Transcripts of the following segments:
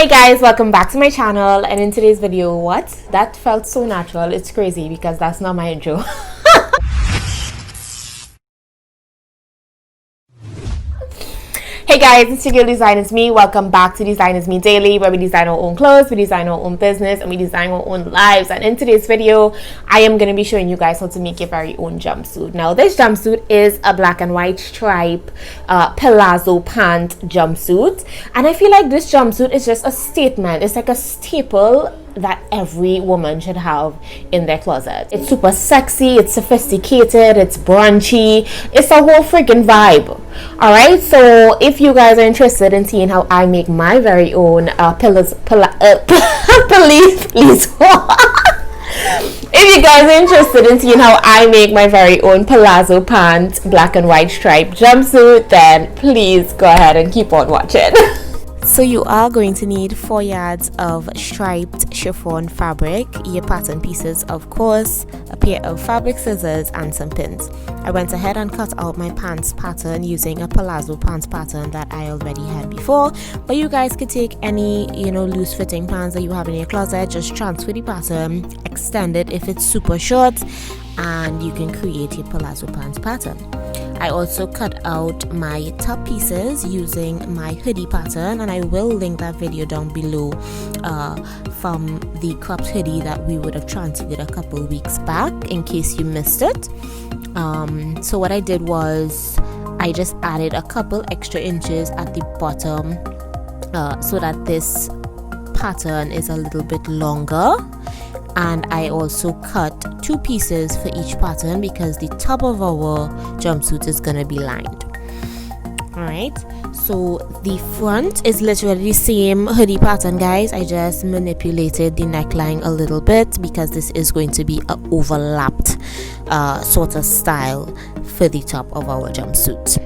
Hey guys, welcome back to my channel, and in today's video, what? That felt so natural, it's crazy because that's not my intro. Hey guys, it's your girl Designisme. Welcome back to Designisme Daily, where we design our own clothes, we design our own business, and we design our own lives. And in today's video, I am going to be showing you guys how to make your very own jumpsuit. Now, this jumpsuit is a black and white stripe Palazzo Pant jumpsuit. And I feel like this jumpsuit is just a statement. It's like a staple that every woman should have in their closet. It's super sexy, it's sophisticated, it's brunchy, it's a whole freaking vibe. Alright, so if you guys are interested in seeing how I make my very own if you guys are interested in seeing how I make my very own Palazzo Pant black and white striped jumpsuit, then please go ahead and keep on watching. So you are going to need 4 yards of striped chiffon fabric, your pattern pieces of course, a pair of fabric scissors and some pins. I went ahead and cut out my pants pattern using a palazzo pants pattern that I already had before, but you guys could take any loose fitting pants that you have in your closet, just transfer the pattern, extend it if it's super short, and you can create your palazzo pants pattern. I also cut out my top pieces using my hoodie pattern, and I will link that video down below from the cropped hoodie that we would have transferred a couple weeks back in case you missed it. So what I did was I just added a couple extra inches at the bottom so that this pattern is a little bit longer. And I also cut 2 pieces for each pattern because the top of our jumpsuit is gonna be lined. Alright, so the front is literally the same hoodie pattern, guys. I just manipulated the neckline a little bit because this is going to be an overlapped sort of style for the top of our jumpsuit.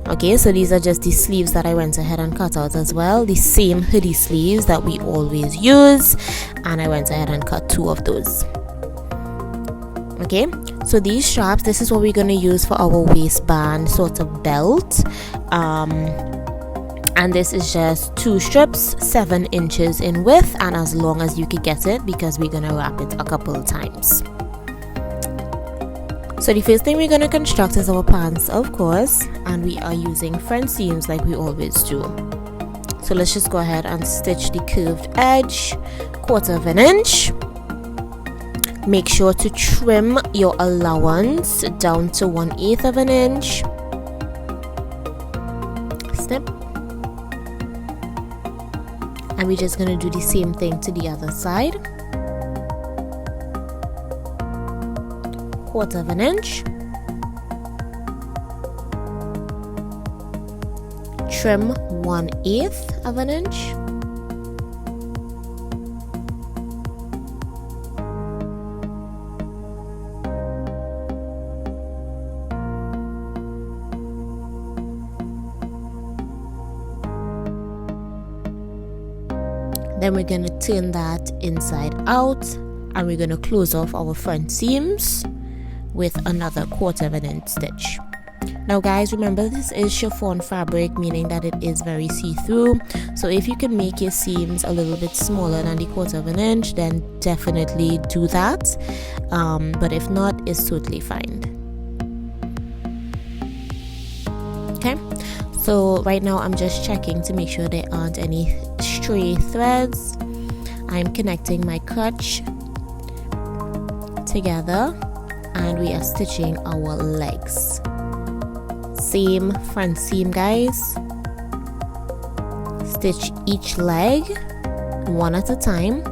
Okay, so these are just the sleeves that I went ahead and cut out as well, the same hoodie sleeves that we always use, and I went ahead and cut 2 of those. Okay, so these straps, this is what we're going to use for our waistband sort of belt, and this is just 2 strips, 7 inches in width, and as long as you can get it because we're going to wrap it a couple of times. So the first thing we're going to construct is our pants, of course, and we are using front seams like we always do. So let's just go ahead and stitch the curved edge, 1/4 inch. Make sure to trim your allowance down to 1/8 inch. Snip. And we're just going to do the same thing to the other side. 1/4 inch. Trim 1/8 inch. Then we're going to turn that inside out, and we're going to close off our front seams with another 1/4 inch stitch. Now guys, remember this is chiffon fabric, meaning that it is very see-through, so if you can make your seams a little bit smaller than the 1/4 inch, then definitely do that, but if not, it's totally fine. Okay, so right now I'm just checking to make sure there aren't any stray threads. I'm connecting my crotch together, and we are stitching our legs. Same front seam, guys. Stitch each leg one at a time,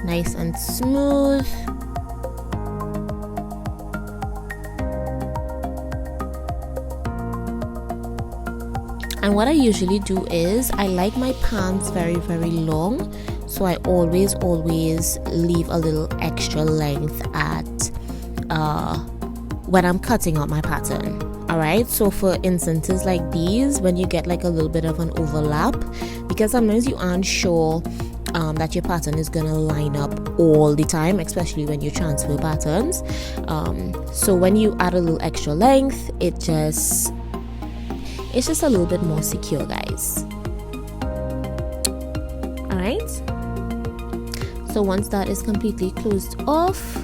nice and smooth. And what I usually do is I like my pants very long, so I always leave a little extra length at when I'm cutting out my pattern. Alright, so for instances like these, when you get like a little bit of an overlap, because sometimes you aren't sure that your pattern is gonna line up all the time, especially when you transfer patterns, so when you add a little extra length, it it's just a little bit more secure, guys. All right, so once that is completely closed off,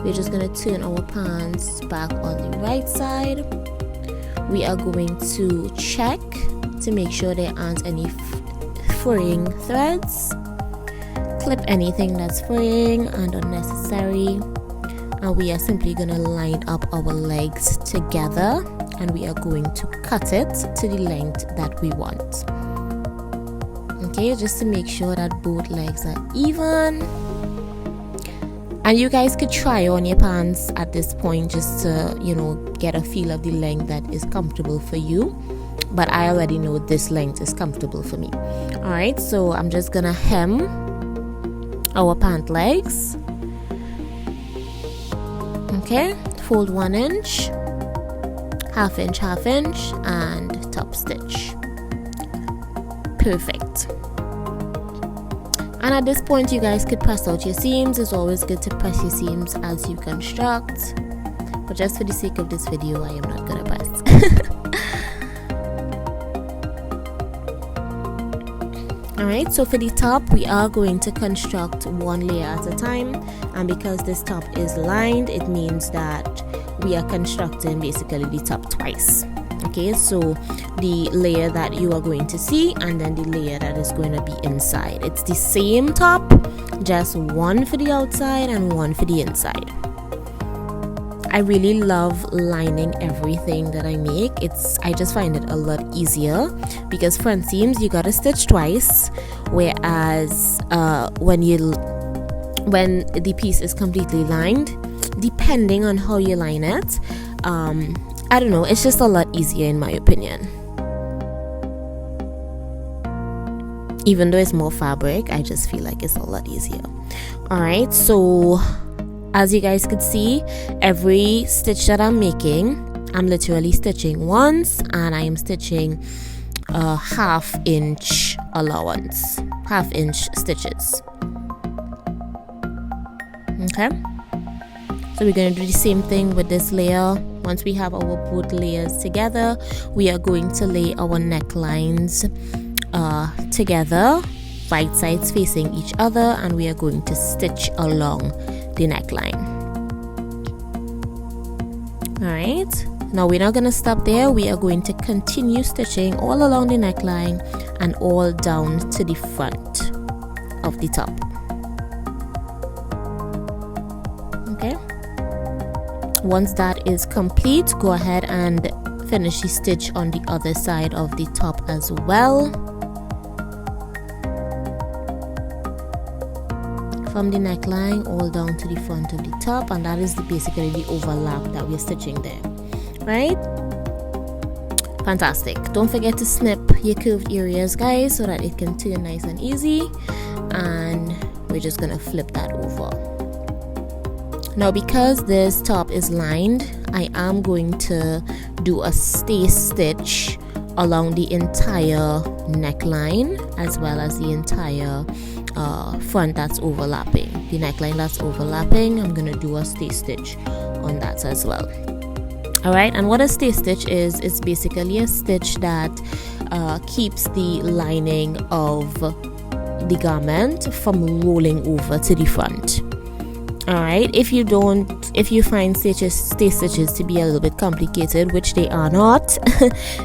we're just going to turn our pants back on the right side. We are going to check to make sure there aren't any fraying threads. Clip anything that's fraying and unnecessary, and we are simply going to line up our legs together, and we are going to cut it to the length that we want. Okay, just to make sure that both legs are even. And you guys could try on your pants at this point just to, you know, get a feel of the length that is comfortable for you. But I already know this length is comfortable for me. Alright, so I'm just gonna hem our pant legs. Okay, fold 1 inch, half inch, and top stitch. Perfect. And at this point, you guys could press out your seams. It's always good to press your seams as you construct, but just for the sake of this video, I am not gonna press. Alright, so for the top, we are going to construct 1 layer at a time, and because this top is lined, it means that we are constructing basically the top twice. Okay, so the layer that you are going to see, and then the layer that is going to be inside. It's the same top, just one for the outside and one for the inside. I really love lining everything that I make. I just find it a lot easier because front seams you gotta stitch twice, whereas when the piece is completely lined, depending on how you line it, I don't know, it's just a lot easier in my opinion. Even though it's more fabric, I just feel like it's a lot easier. Alright, so as you guys could see, every stitch that I'm making, I'm literally stitching once, and I am stitching a half-inch allowance, half-inch stitches. Okay, so we're going to do the same thing with this layer. Once we have our both layers together, we are going to lay our necklines together, right sides facing each other, and we are going to stitch along the neckline. Alright, now we're not going to stop there. We are going to continue stitching all along the neckline and all down to the front of the top. Okay, once that is complete, go ahead and finish the stitch on the other side of the top as well. From the neckline all down to the front of the top, and that is basically the overlap that we're stitching there. Right? Fantastic. Don't forget to snip your curved areas, guys, so that it can turn nice and easy. And we're just gonna flip that over. Now, because this top is lined, I am going to do a stay stitch along the entire neckline as well as the entire front that's overlapping. The neckline that's overlapping, I'm gonna do a stay stitch on that as well. Alright, and what a stay stitch is, it's basically a stitch that keeps the lining of the garment from rolling over to the front. Alright, if you find stay stitches to be a little bit complicated, which they are not,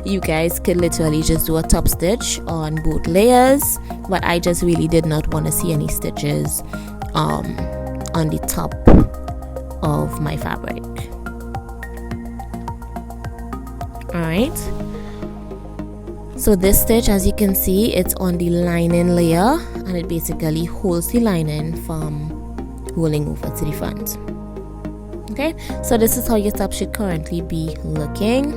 you guys could literally just do a top stitch on both layers, but I just really did not want to see any stitches on the top of my fabric. Alright, so this stitch, as you can see, it's on the lining layer, and it basically holds the lining from rolling over to the front. Okay, so this is how your top should currently be looking.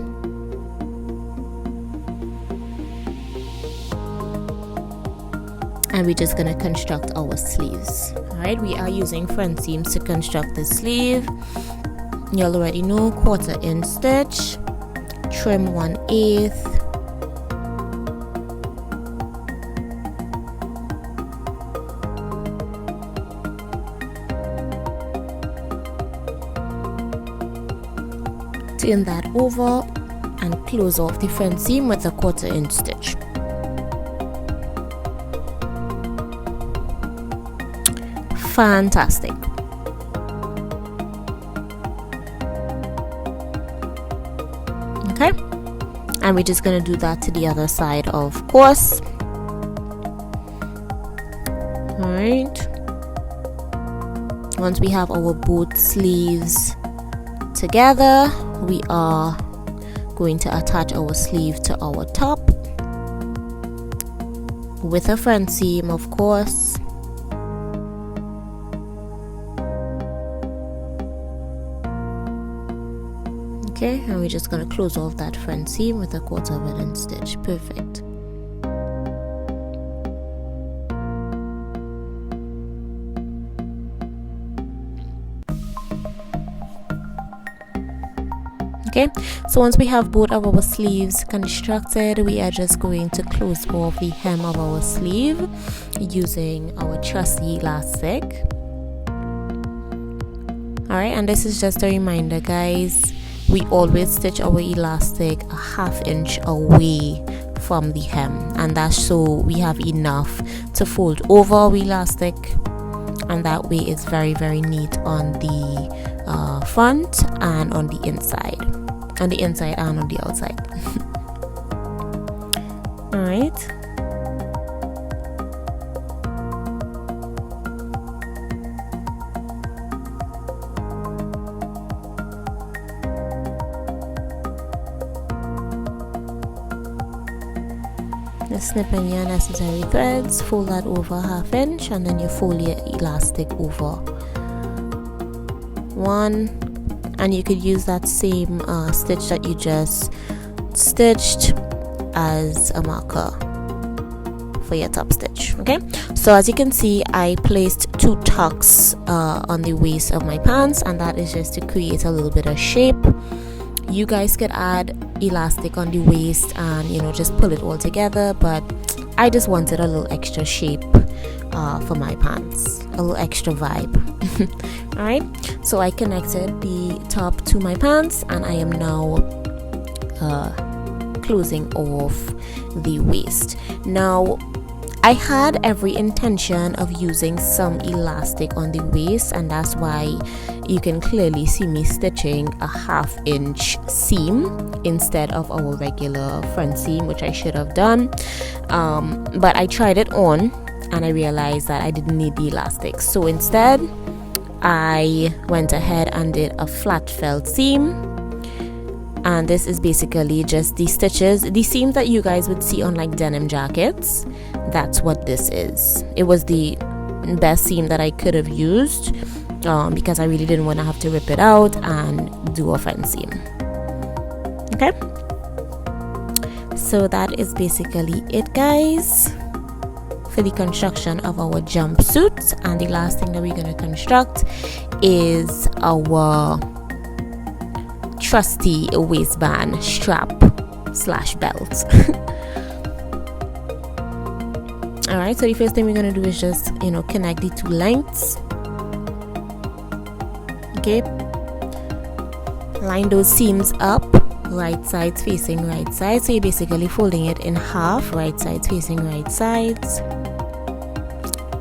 And we're just gonna construct our sleeves. Alright, we are using front seams to construct the sleeve. You already know, 1/4 inch stitch, trim 1/8. Turn that over and close off the front seam with a 1/4 inch stitch. Fantastic. Okay, and we're just going to do that to the other side, of course. All right, once we have our both sleeves together, we are going to attach our sleeve to our top with a front seam, of course. Okay, and we're just going to close off that front seam with a 1/4 inch stitch. Perfect. Okay, so once we have both of our sleeves constructed, we are just going to close off the hem of our sleeve using our trusty elastic. Alright, and this is just a reminder, guys, we always stitch our elastic a 1/2 inch away from the hem, and that's so we have enough to fold over our elastic, and that way it's very, very neat on the front and on the inside. On the inside and on the outside. All right. Just snip in your necessary threads, fold that over 1/2 inch, and then you fold your elastic over 1. And you could use that same stitch that you just stitched as a marker for your top stitch. Okay, so as you can see, I placed 2 tucks on the waist of my pants, and that is just to create a little bit of shape. You guys could add elastic on the waist and, you know, just pull it all together, but I just wanted a little extra shape for my pants, a little extra vibe. Alright, so I connected the top to my pants, and I am now closing off the waist. Now, I had every intention of using some elastic on the waist, and that's why you can clearly see me stitching a 1/2 inch seam instead of our regular front seam, which I should have done. But I tried it on and I realized that I didn't need the elastic, so instead I went ahead and did a flat felt seam, and this is basically just the stitches, the seams that you guys would see on like denim jackets. That's what this is. It was the best seam that I could have used because I really didn't want to have to rip it out and do a front seam. Okay, so that is basically it, guys, for the construction of our jumpsuit. And the last thing that we're going to construct is our trusty waistband strap / belt. Alright, so the first thing we're going to do is just, you know, connect the 2 lengths. Okay, line those seams up, right sides facing right side, so you're basically folding it in half, right sides facing right sides.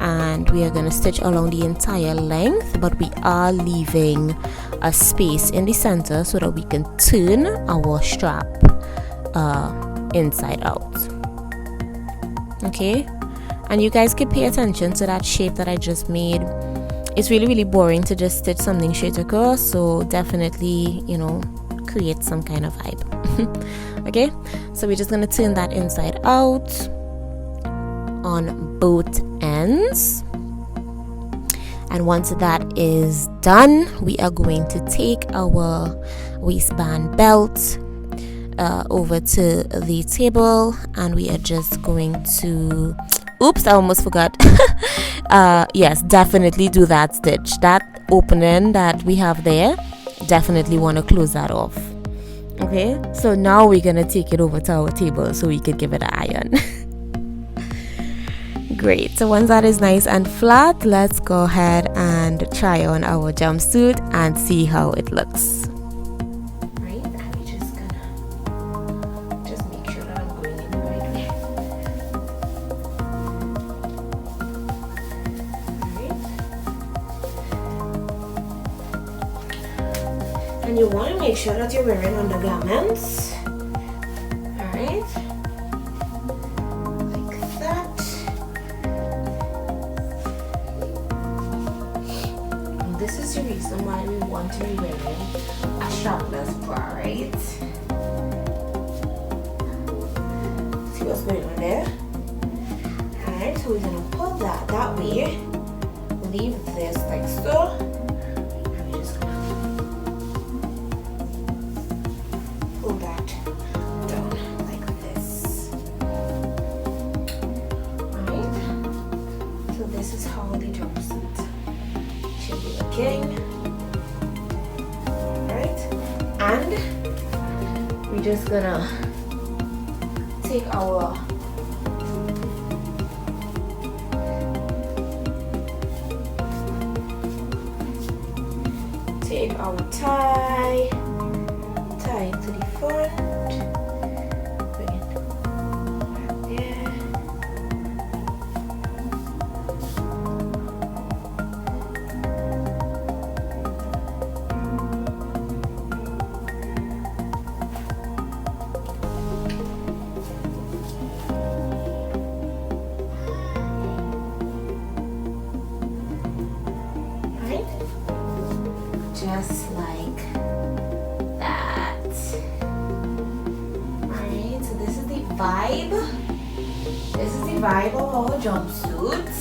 And we are going to stitch along the entire length, but we are leaving a space in the center so that we can turn our strap inside out. Okay, and you guys could pay attention to that shape that I just made. It's really, really boring to just stitch something straight across, so definitely, you know, create some kind of vibe. Okay, so we're just going to turn that inside out on both ends, and once that is done, we are going to take our waistband belt over to the table, and we are just going to, oops, I almost forgot. Yes, definitely do that stitch, that opening that we have there, definitely want to close that off. Okay, so now we're gonna take it over to our table so we could give it an iron. Great, so once that is nice and flat, let's go ahead and try on our jumpsuit and see how it looks. Right, I'm just gonna and you want to make sure that you're wearing undergarments. Alright, like that. And this is the reason why we want to be wearing a strapless bra, right? See what's going on there? Alright, so we're gonna pull that way. Leave this like so. And we're just gonna pull that down like this. Alright, so this is how the jumpsuit should be looking. Alright, and we're just gonna take our tie it to the front, bring it right there. Right? Just like that. Alright, so this is the vibe. This is the vibe of our jumpsuit.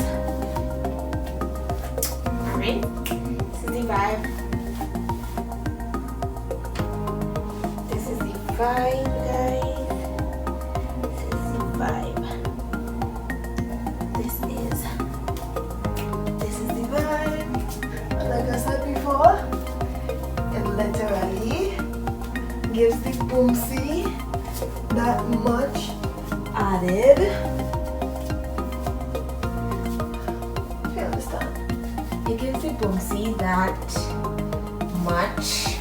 Alright, this is the vibe. This is the vibe, guys. This is the vibe. This is the vibe. Like I said before, literally gives the boomsy that much added. You understand? It gives the boomsy that much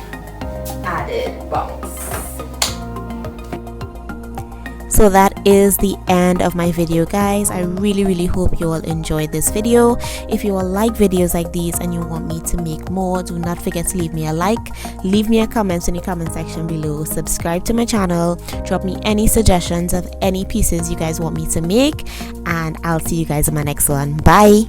added bounce. So that is the end of my video, guys. I really hope you all enjoyed this video. If you all like videos like these and you want me to make more, do not forget to leave me a like, leave me a comment in the comment section below, subscribe to my channel, drop me any suggestions of any pieces you guys want me to make, and I'll see you guys in my next one. Bye.